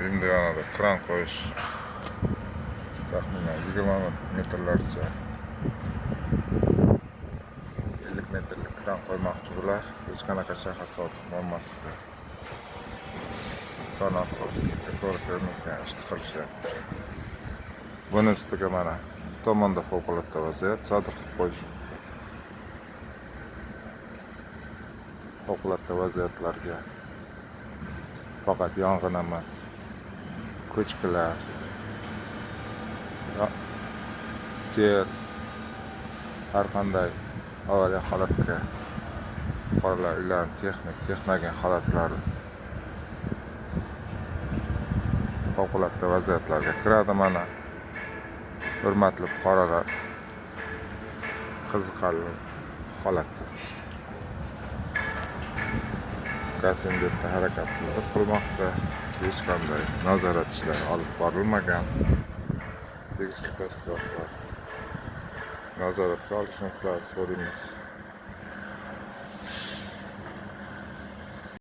endi yanada kran qo'yish taxminan 20 metrlarcha 50 metrlik kran qo'ymoqchi bular. Hech qanaqa shahar sozlik normasiga sanoat xavfsizligiga to'g'ri kelmaydigan ishni qilishyapti. Buni ustiga mana bu tomonda favqulodda vaziyat sodir qilib qo'yish mumkin. Favqulodda vaziyatlarga faqat yong'in emas, ko'chkilar, sel, har qanday avariya holatga fuqarolar uylarini texnik holatlari favqulodda vaziyatlarga kiradi. Mana hurmatli fuqarolar, qiziqarli holat. Gaziantepda harakatsizlik qilmoqda. Hech qanday nazorat ishlari olib borilmagan. Tegishli tashkilotlar nazoratga olishni so'raymiz.